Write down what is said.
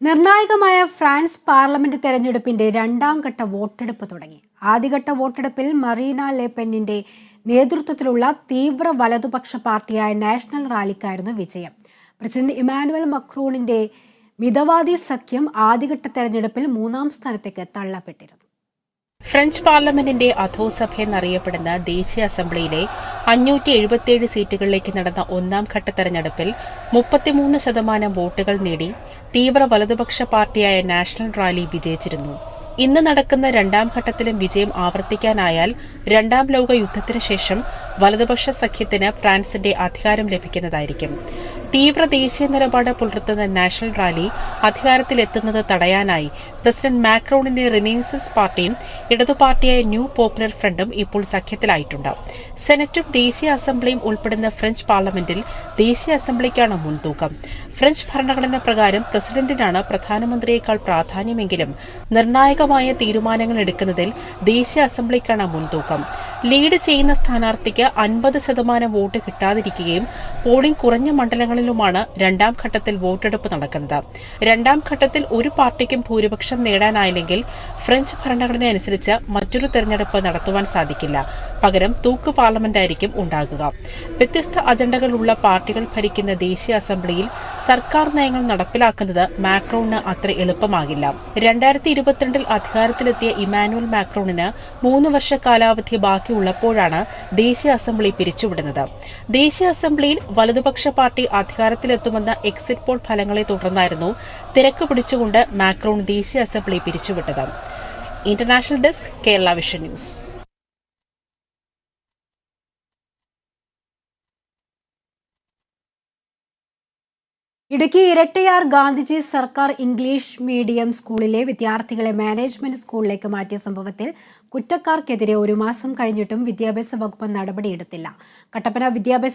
നിർണായകമായ France parliament തെരഞ്ഞെടുപ്പിന്റെ രണ്ടാം ഘട്ട വോട്ടെടുപ്പ് തുടങ്ങി. ആദ്യഘട്ട വോട്ടെടുപ്പിൽ മറീന ലെ പെന്നിന്റെ നേതൃത്വത്തിലുള്ള തീവ്ര വലതുപക്ഷ പാർട്ടിയായ നാഷണൽ റാലിക്കായിരുന്നു വിജയം. പ്രസിഡന്റ് ഇമ്മാനുവൽ മക്രോണിന്റെ മിതവാദി സഖ്യം ആദ്യഘട്ട തെരഞ്ഞെടുപ്പിൽ മൂന്നാം സ്ഥാനത്തേക്ക് തള്ളപ്പെട്ടിരുന്നു. ഫ്രഞ്ച് പാർലമെന്റിന്റെ അധോസഭ എന്നറിയപ്പെടുന്ന ദേശീയ അസംബ്ലിയിലെ 577 സീറ്റുകളിലേക്ക് നടന്ന ഒന്നാം ഘട്ട തെരഞ്ഞെടുപ്പിൽ 33% വോട്ടുകൾ നേടി തീവ്ര വലതുപക്ഷ പാർട്ടിയായ നാഷണൽ റാലി വിജയിച്ചിരുന്നു. ഇന്ന് നടക്കുന്ന രണ്ടാം ഘട്ടത്തിലും വിജയം ആവർത്തിക്കാനായാൽ രണ്ടാം ലോക യുദ്ധത്തിനു ശേഷം വലതുപക്ഷ സഖ്യത്തിന് ഫ്രാൻസിന്റെ അധികാരം ലഭിക്കുന്നതായിരിക്കും. തീവ്ര ദേശീയ നിലപാട് പുലർത്തുന്ന നാഷണൽ റാലി അധികാരത്തിലെത്തുന്നത് തടയാനായി പ്രസിഡന്റ് മാക്രോണിന്റെ റിനൈസൻസ് പാർട്ടിയും ഇടതുപാർട്ടിയായ ന്യൂ പോപ്പുലർ ഫ്രണ്ടും ഇപ്പോൾ സഖ്യത്തിലായിട്ടുണ്ട്. സെനറ്റും ദേശീയ അസംബ്ലിയും ഉൾപ്പെടുന്ന ഫ്രഞ്ച് പാർലമെന്റിൽ ദേശീയ അസംബ്ലിക്കാണ് മുൻതൂക്കം. ഫ്രഞ്ച് ഭരണഘടന പ്രകാരം പ്രസിഡന്റിനാണ് പ്രധാനമന്ത്രിയേക്കാൾ പ്രാധാന്യമെങ്കിലും നിർണായകമായ തീരുമാനങ്ങൾ എടുക്കുന്നതിൽ ദേശീയ അസംബ്ലിക്കാണ് മുൻതൂക്കം. ലീഡ് ചെയ്യുന്ന സ്ഥാനാർത്ഥിക്ക് 50% വോട്ട് കിട്ടാതിരിക്കുകയും പോളിംഗ് കുറഞ്ഞ മണ്ഡലങ്ങളിലുമാണ് രണ്ടാം ഘട്ടത്തിൽ വോട്ടെടുപ്പ് നടക്കുന്നത്. രണ്ടാം ഘട്ടത്തിൽ ഒരു പാർട്ടിക്കും ഭൂരിപക്ഷം നേടാനായില്ലെങ്കിൽ ഫ്രഞ്ച് ഭരണഘടന അനുസരിച്ച് മറ്റൊരു തെരഞ്ഞെടുപ്പ് നടത്തുവാൻ സാധിക്കില്ല. പകരം തൂക്ക് പാർലമെന്റായിരിക്കും ഉണ്ടാകുക. വ്യത്യസ്ത അജണ്ടകളുള്ള പാർട്ടികൾ ഭരിക്കുന്ന ദേശീയ അസംബ്ലിയിൽ സർക്കാർ നയങ്ങൾ നടപ്പിലാക്കുന്നത് മാക്രോണിന് അത്ര എളുപ്പമാകില്ല. 2022 അധികാരത്തിലെത്തിയ ഇമ്മാനുവൽ മാക്രോണിന് 3 വർഷ കാലാവധി ബാക്കിയുള്ളപ്പോഴാണ് ദേശീയ അസംബ്ലി പിരിച്ചുവിടുന്നത്. ദേശീയ അസംബ്ലിയിൽ വലതുപക്ഷ പാർട്ടി അധികാരത്തിലെത്തുമെന്ന എക്സിറ്റ് പോൾ ഫലങ്ങളെ തുടർന്നായിരുന്നു തിരക്ക് പിടിച്ചുകൊണ്ട് മാക്രോൺ ദേശീയ അസംബ്ലി പിരിച്ചുവിട്ടത്. International desk, Kerala vision news. Idukki Erattayar Gandhiji സർക്കാർ ഇംഗ്ലീഷ് മീഡിയം സ്കൂളിലെ വിദ്യാർത്ഥികളെ മാനേജ്മെന്റ് സ്കൂളിലേക്ക് മാറ്റിയ സംഭവത്തിൽ കുറ്റക്കാർക്കെതിരെ 1 മാസം കഴിഞ്ഞിട്ടും വിദ്യാഭ്യാസ വകുപ്പ് നടപടിയെടുത്തില്ല. കട്ടപ്പന വിദ്യാഭ്യാസ